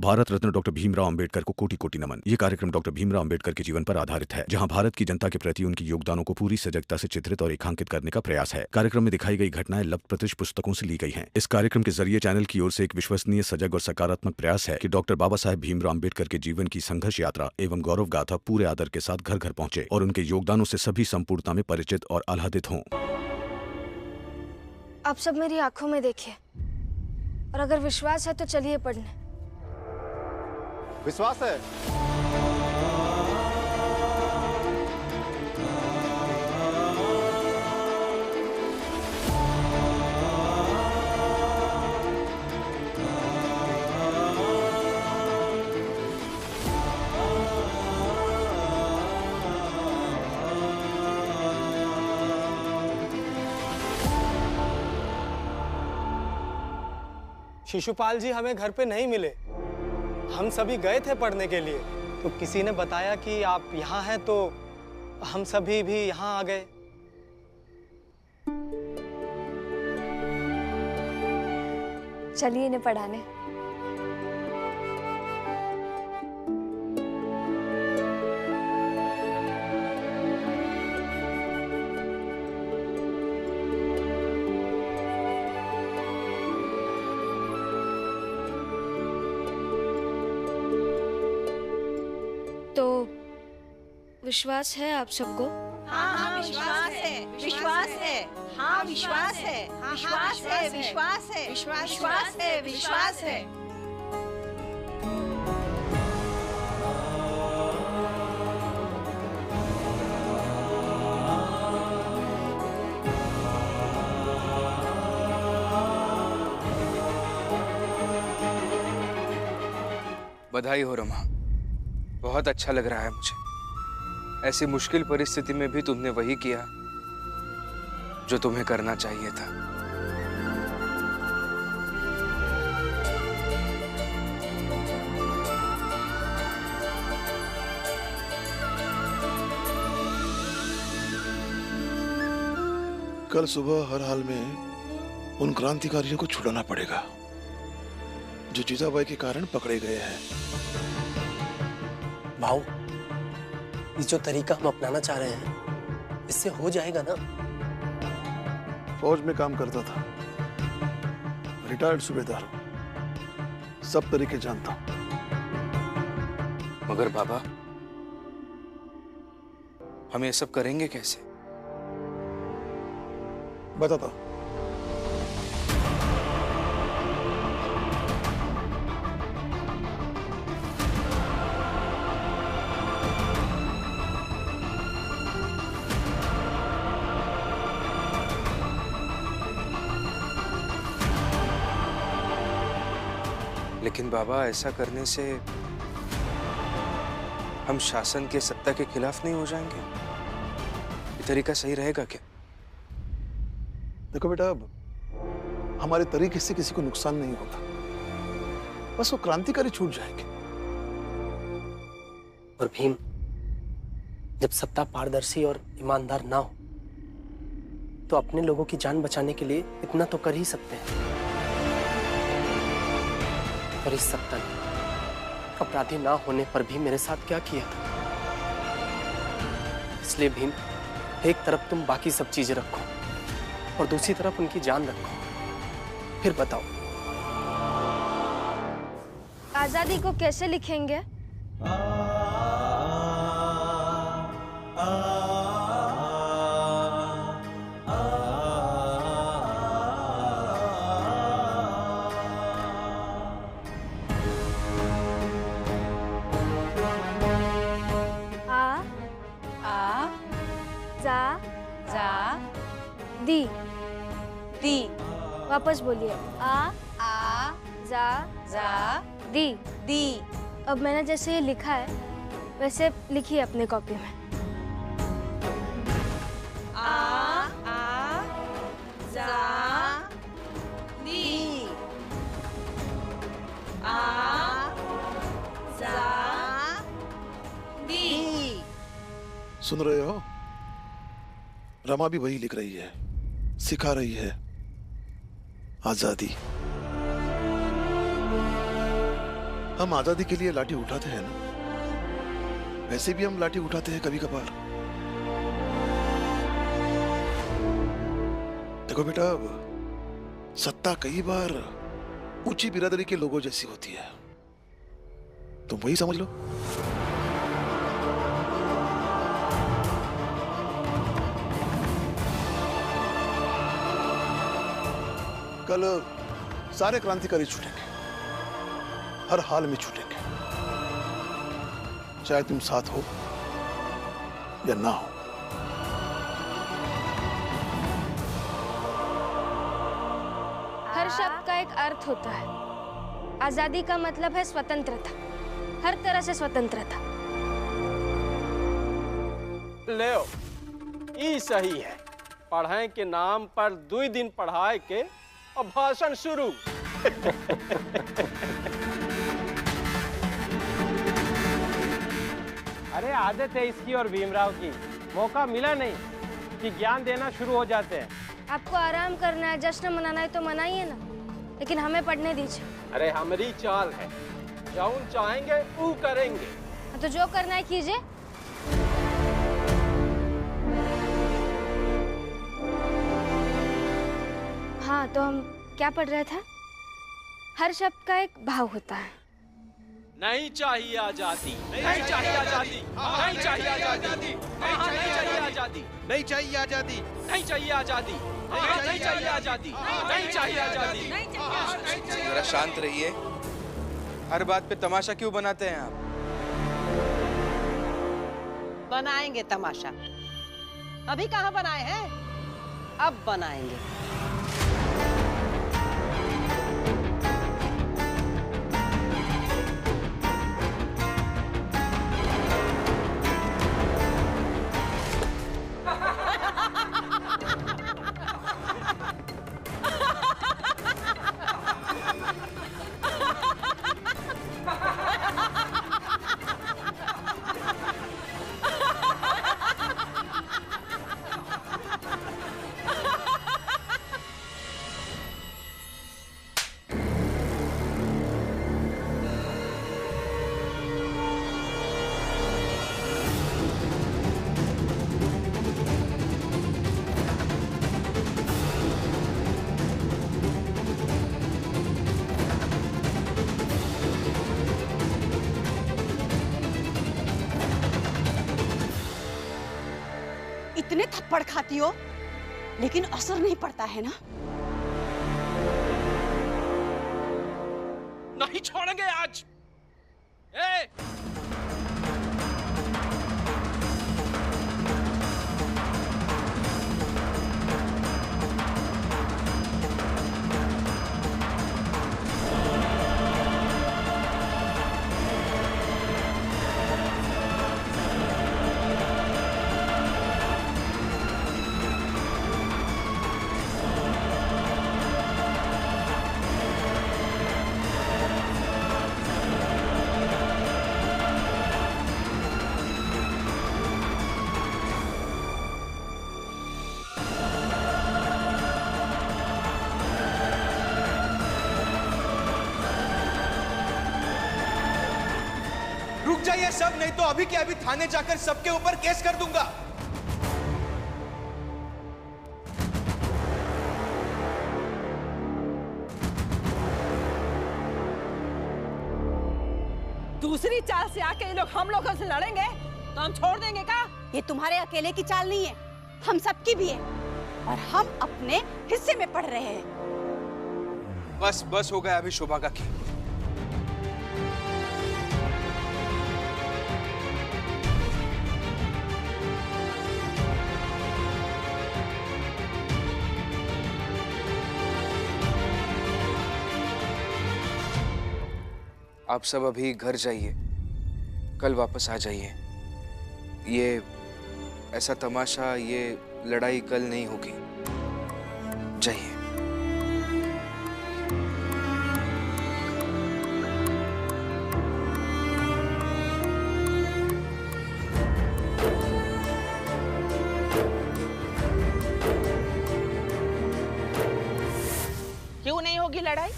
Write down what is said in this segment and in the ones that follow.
Bharat Ratna doctor Bhimrao Ambedkar को कोटि कोटि नमन। ये कार्यक्रम डॉक्टर भीमराव अंबेडकर के जीवन पर आधारित है, जहां भारत की जनता के प्रति उनके योगदानों को पूरी सजगता से चित्रित और रेखांकित करने का प्रयास है। कार्यक्रम में दिखाई गई घटनाएं लब्ध पुस्तकों से ली गई हैं। इस कार्यक्रम के जरिए चैनल की ओर से एक विश्वसनीय, सजग और सकारात्मक प्रयास है कि डॉक्टर बाबा साहेब भीमराव अंबेडकर के जीवन की संघर्ष यात्रा एवं गौरव गाथा पूरे आदर के साथ घर घर पहुंचे और उनके योगदानों से सभी संपूर्णता में परिचित और आह्लादित हों। आप सब मेरी आंखों में देखिए, और अगर विश्वास है तो चलिए पढ़ने। विश्वास है। शिशुपाल जी हमें घर पे नहीं मिले। हम सभी गए थे पढ़ने के लिए, तो किसी ने बताया कि आप यहाँ हैं, तो हम सभी भी यहाँ आ गए। चलिए इन्हें पढ़ाने। तो विश्वास है आप सबको? हाँ विश्वास है, विश्वास है, हाँ विश्वास है, विश्वास है, विश्वास है, विश्वास है, विश्वास है। बधाई हो रमा, बहुत अच्छा लग रहा है मुझे। ऐसी मुश्किल परिस्थिति में भी तुमने वही किया जो तुम्हें करना चाहिए था। कल सुबह हर हाल में उन क्रांतिकारियों को छुड़ाना पड़ेगा जो जीजाबाई के कारण पकड़े गए हैं। भाऊ, ये जो तरीका हम अपनाना चाह रहे हैं, इससे हो जाएगा ना? फौज में काम करता था, रिटायर्ड सूबेदार हूं, सब तरीके जानता हूं। मगर बाबा, हम ये सब करेंगे कैसे? बताता हूं। लेकिन बाबा, ऐसा करने से हम शासन के सत्ता के खिलाफ नहीं हो जाएंगे? ये तरीका सही रहेगा क्या? देखो बेटा, अब हमारे तरीके से किसी को नुकसान नहीं होगा, बस वो क्रांतिकारी छूट जाएंगे। और भीम, जब सत्ता पारदर्शी और ईमानदार ना हो, तो अपने लोगों की जान बचाने के लिए इतना तो कर ही सकते हैं। और इस सत्ता ने अपराधी ना होने पर भी मेरे साथ क्या किया था। इसलिए भीम, एक तरफ तुम बाकी सब चीजें रखो और दूसरी तरफ उनकी जान रखो। फिर बताओ, आजादी को कैसे लिखेंगे? दी दी। वापस बोलिए। आ जा जा दी दी। अब मैंने जैसे ये लिखा है वैसे लिखिए अपने कॉपी में। आ जा दी। आ जा दी। सुन रहे हो? रमा भी वही लिख रही है, सिखा रही है आजादी। हम आजादी के लिए लाठी उठाते हैं ना, वैसे भी हम लाठी उठाते हैं कभी कभार। देखो बेटा, सत्ता कई बार ऊंची बिरादरी के लोगों जैसी होती है, तुम वही समझ लो। कल सारे क्रांतिकारी छूटेंगे, हर हाल में छूटेंगे, चाहे तुम साथ हो या ना हो। हर शब्द का एक अर्थ होता है। आजादी का मतलब है स्वतंत्रता, हर तरह से स्वतंत्रता। ले ई सही है। पढ़ाई के नाम पर 2 दिन पढ़ाए के और भाषण शुरू। अरे आदत है इसकी और भीमराव की, मौका मिला नहीं कि ज्ञान देना शुरू हो जाते हैं। आपको आराम करना है, जश्न मनाना है तो मनाइए ना, लेकिन हमें पढ़ने दीजिए। अरे हमारी चाल है, जौन चाहेंगे वो करेंगे। तो जो करना है कीजिए। हाँ, तो हम क्या पढ़ रहे थे? हर शब्द का एक भाव होता है। नहीं चाहिए आजादी, नहीं चाहिए आजादी, नहीं चाहिए आजादी, नहीं चाहिए आजादी, नहीं चाहिए आजादी, नहीं चाहिए आजादी, नहीं चाहिए आजादी, नहीं चाहिए आजादी। जरा शांत रहिए। हर बात पे तमाशा क्यों बनाते हैं आप? बनाएंगे तमाशा। अभी कहाँ बनाए हैं, अब बनाएंगे। इतने थप्पड़ खाती हो लेकिन असर नहीं पड़ता है ना? नहीं छोड़ेंगे आज। ए! रुक जाइए सब, नहीं तो अभी के अभी थाने जाकर सबके ऊपर केस कर दूंगा। दूसरी चाल से आके ये लोग हम लोगों से लड़ेंगे तो हम छोड़ देंगे क्या? ये तुम्हारे अकेले की चाल नहीं है, हम सबकी भी है और हम अपने हिस्से में पढ़ रहे हैं। बस बस हो गया अभी शोभा का खेल। आप सब अभी घर जाइए, कल वापस आ जाइए। ये ऐसा तमाशा, ये लड़ाई कल नहीं होगी। जाइए। क्यों नहीं होगी लड़ाई?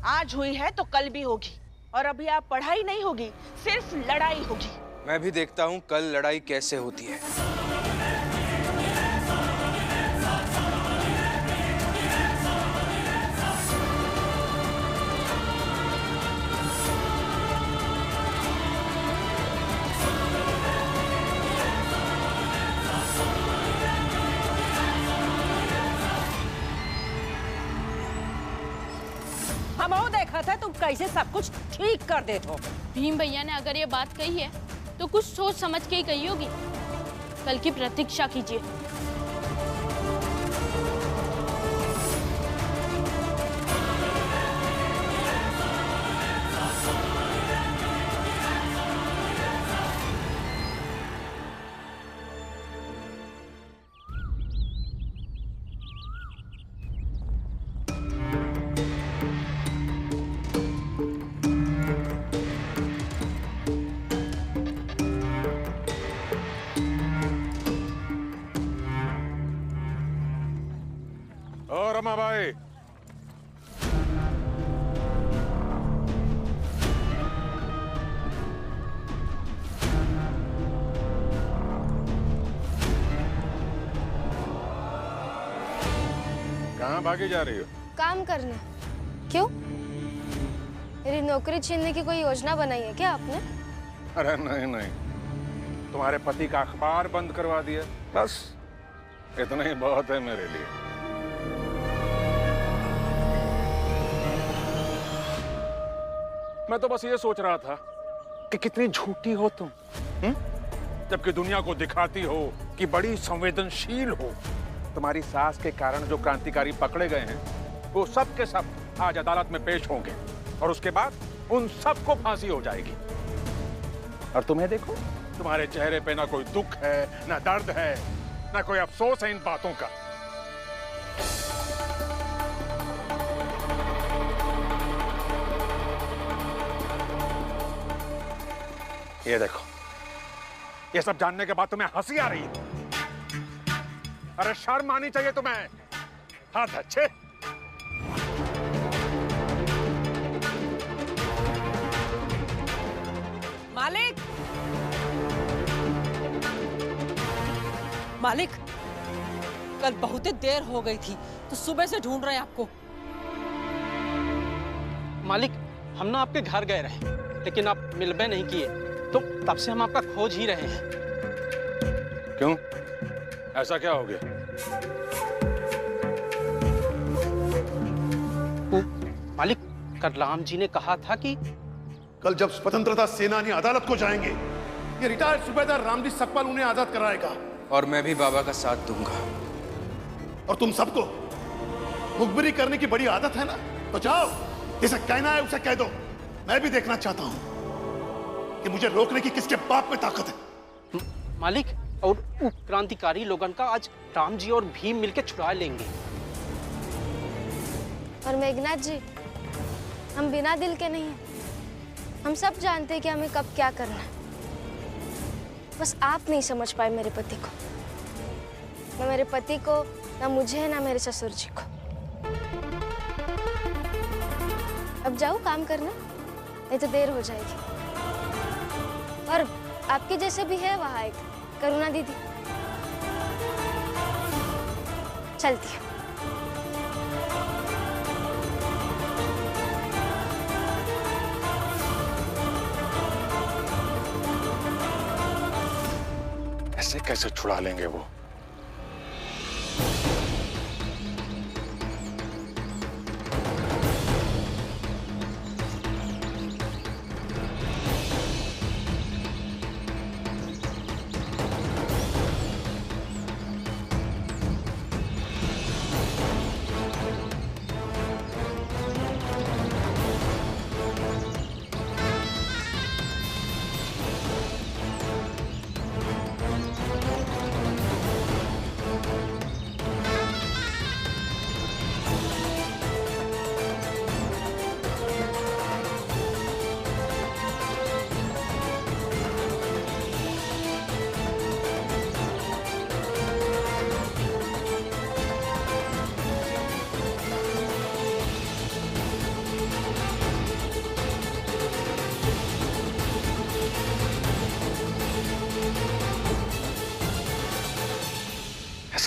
आज हुई है तो कल भी होगी, और अभी आप पढ़ाई नहीं होगी, सिर्फ लड़ाई होगी। मैं भी देखता हूँ कल लड़ाई कैसे होती है। हम और देखा था तुम कैसे सब कुछ ठीक कर देते हो। भीम भैया ने अगर ये बात कही है तो कुछ सोच समझ के ही कही होगी। कल की प्रतीक्षा कीजिए। और रमाबाई, कहाँ भागी जा रही हो? काम करने। क्यों? मेरी नौकरी छीनने की कोई योजना बनाई है क्या आपने? अरे नहीं नहीं, तुम्हारे पति का अखबार बंद करवा दिया, बस इतना ही बहुत है मेरे लिए। मैं तो बस ये सोच रहा था कि कितनी झूठी हो तुम, जबकि दुनिया को दिखाती हो कि बड़ी संवेदनशील हो। तुम्हारी सास के कारण जो क्रांतिकारी पकड़े गए हैं वो सब के सब आज अदालत में पेश होंगे और उसके बाद उन सबको फांसी हो जाएगी। और तुम्हें देखो, तुम्हारे चेहरे पे ना कोई दुख है, ना दर्द है, ना कोई अफसोस है इन बातों का। ये देखो, ये सब जानने के बाद तुम्हें हंसी आ रही है। अरे शर्म आनी चाहिए तुम्हें। हाथ अच्छे। मालिक, मालिक, कल बहुत देर हो गई थी तो सुबह से ढूंढ रहे हैं आपको। मालिक, हम ना आपके घर गए रहे, लेकिन आप मिलबे नहीं किए, तो तब से हम आपका खोज ही रहे हैं। क्यों? ऐसा क्या हो गया? मालिक, कल राम जी ने कहा था कि कल जब स्वतंत्रता सेनानी अदालत को जाएंगे, ये रिटायर्ड सूबेदार रामजी सकपाल उन्हें आजाद कराएगा। और मैं भी बाबा का साथ दूंगा। और तुम सबको मुखबिरी करने की बड़ी आदत है ना, तो जाओ, जिसे कहना है उसे कह दो। मैं भी देखना चाहता हूं कि मुझे रोकने की किसके बाप में ताकत है। मालिक, और क्रांतिकारी लोगन का आज राम जी और भीम मिलकर छुड़ा लेंगे। और मेघनाथ जी, हम बिना दिल के नहीं हैं। हम सब जानते हैं कि हमें कब क्या करना है। बस आप नहीं समझ पाए मेरे पति को। ना मेरे पति को, ना मुझे, ना मेरे ससुर जी को। अब जाओ काम करना, नहीं तो देर हो जाएगी। और आपके जैसे भी है वहां एक करुणा दीदी, चलती हूँ। ऐसे कैसे छुड़ा लेंगे वो?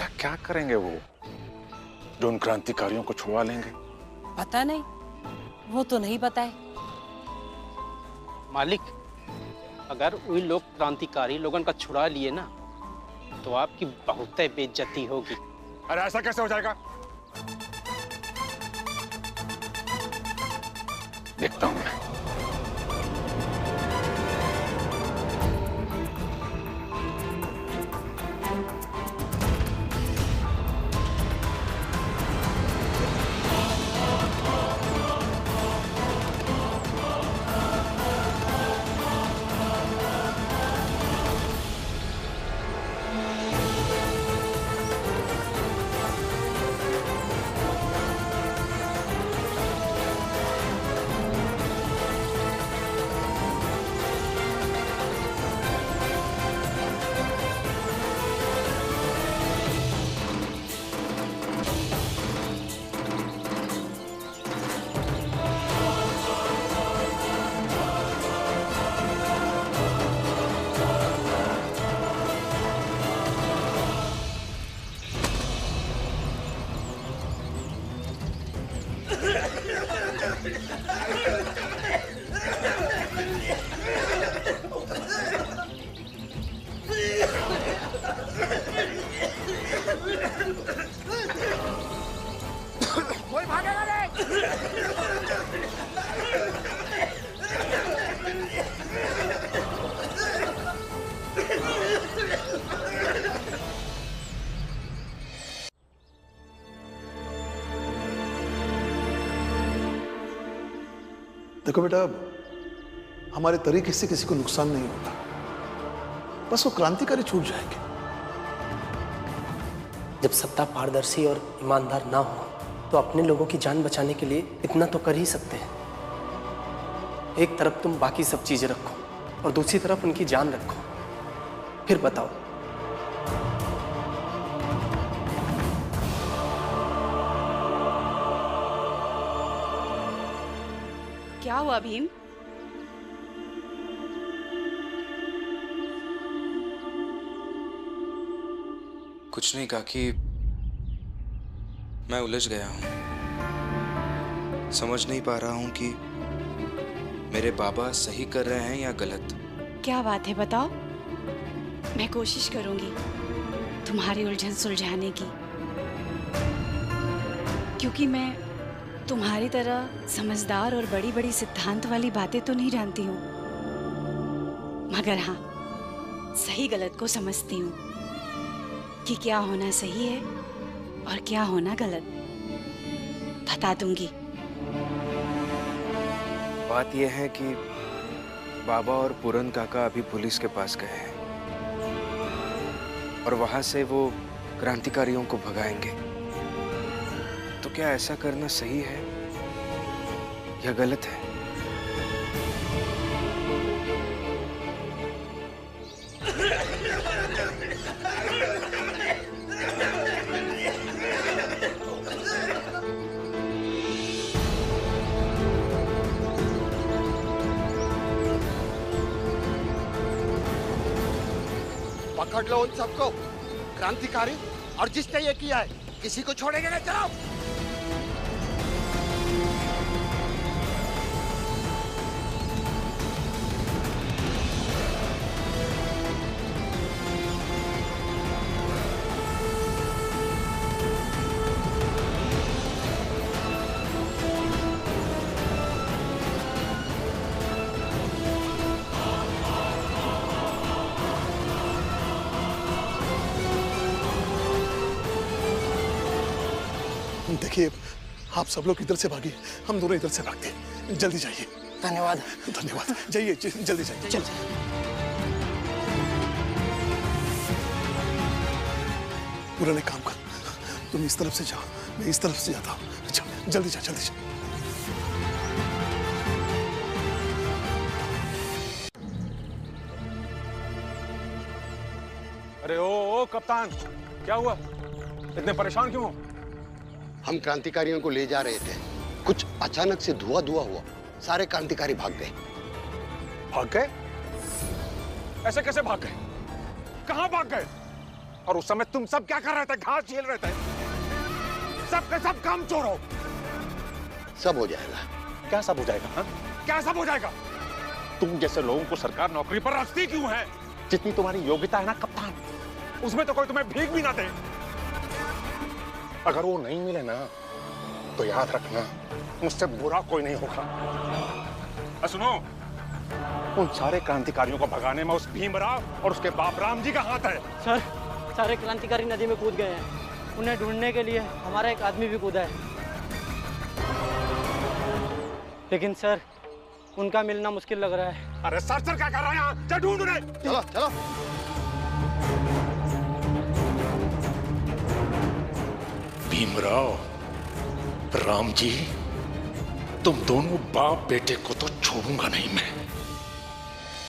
ऐसा क्या करेंगे वो जो उन क्रांतिकारियों को छुड़वा लेंगे? पता नहीं, वो तो नहीं पता है। मालिक, अगर वही लोग क्रांतिकारी लोगन का छुड़ा लिए ना तो आपकी बहुत बेइज्जती होगी। अरे ऐसा कैसे हो जाएगा? देखता हूं मैं। कोई भागेगा नहीं। देखो बेटा, हमारे तरीके से किसी को नुकसान नहीं होगा, बस वो क्रांतिकारी छूट जाएंगे। जब सत्ता पारदर्शी और ईमानदार ना हो तो अपने लोगों की जान बचाने के लिए इतना तो कर ही सकते हैं। एक तरफ तुम बाकी सब चीजें रखो और दूसरी तरफ उनकी जान रखो, फिर बताओ। क्या हुआ भीम? कुछ नहीं काकी, मैं उलझ गया हूं। समझ नहीं पा रहा हूं कि मेरे बाबा सही कर रहे हैं या गलत। क्या बात है, बताओ। मैं कोशिश करूंगी तुम्हारी उलझन सुलझाने की, क्योंकि मैं तुम्हारी तरह समझदार और बड़ी बड़ी सिद्धांत वाली बातें तो नहीं जानती हूँ, मगर हाँ, सही गलत को समझती हूँ कि क्या होना सही है और क्या होना गलत। बता दूंगी। बात यह है कि बाबा और पूरन काका अभी पुलिस के पास गए हैं और वहां से वो क्रांतिकारियों को भगाएंगे। तो क्या ऐसा करना सही है या गलत है? पकड़ लो उन सबको, क्रांतिकारी और जिसने ये किया है, किसी को छोड़ेंगे नहीं। चलो। देखिए, आप सब लोग इधर से भागिए, हम दोनों इधर से भागते हैं। जल्दी जाइए। धन्यवाद। धन्यवाद। जाइए, जल्दी जाइए। चल। पूरा ने काम कर, तुम इस तरफ से जाओ, मैं इस तरफ से जाता हूँ। जल्दी जा, जल्दी जा। अरे ओ कप्तान, क्या हुआ? इतने परेशान क्यों हो? हम क्रांतिकारियों को ले जा रहे थे, कुछ अचानक से धुआं हुआ, सारे क्रांतिकारी भाग गए। भाग गए? ऐसे कैसे भाग गए? कहां भाग गए? और उस समय तुम सब क्या कर रहे थे? घास छील रहे थे। सब के सब काम चोर हो। सब हो जाएगा। क्या सब हो जाएगा? हा? क्या सब हो जाएगा? तुम जैसे लोगों को सरकार नौकरी पर रखती क्यों है? जितनी तुम्हारी योग्यता है ना कप्तान, उसमें तो कोई तुम्हें भीख भी ना दे। अगर वो नहीं मिले ना तो याद रखना, मुझसे बुरा कोई नहीं होगा। सुनो, उन सारे क्रांतिकारियों को भगाने में उस भीमराव और उसके बाप राम जी का हाथ है। सर, सारे क्रांतिकारी नदी में कूद गए हैं। उन्हें ढूंढने के लिए हमारा एक आदमी भी कूदा है, लेकिन सर उनका मिलना मुश्किल लग रहा है। अरे सर क्या कर रहे हैं यहाँ? चल ढूंढ उन्हें। चलो चलो। भीमराव, राम जी, तुम दोनों बाप बेटे को तो छोड़ूंगा नहीं मैं।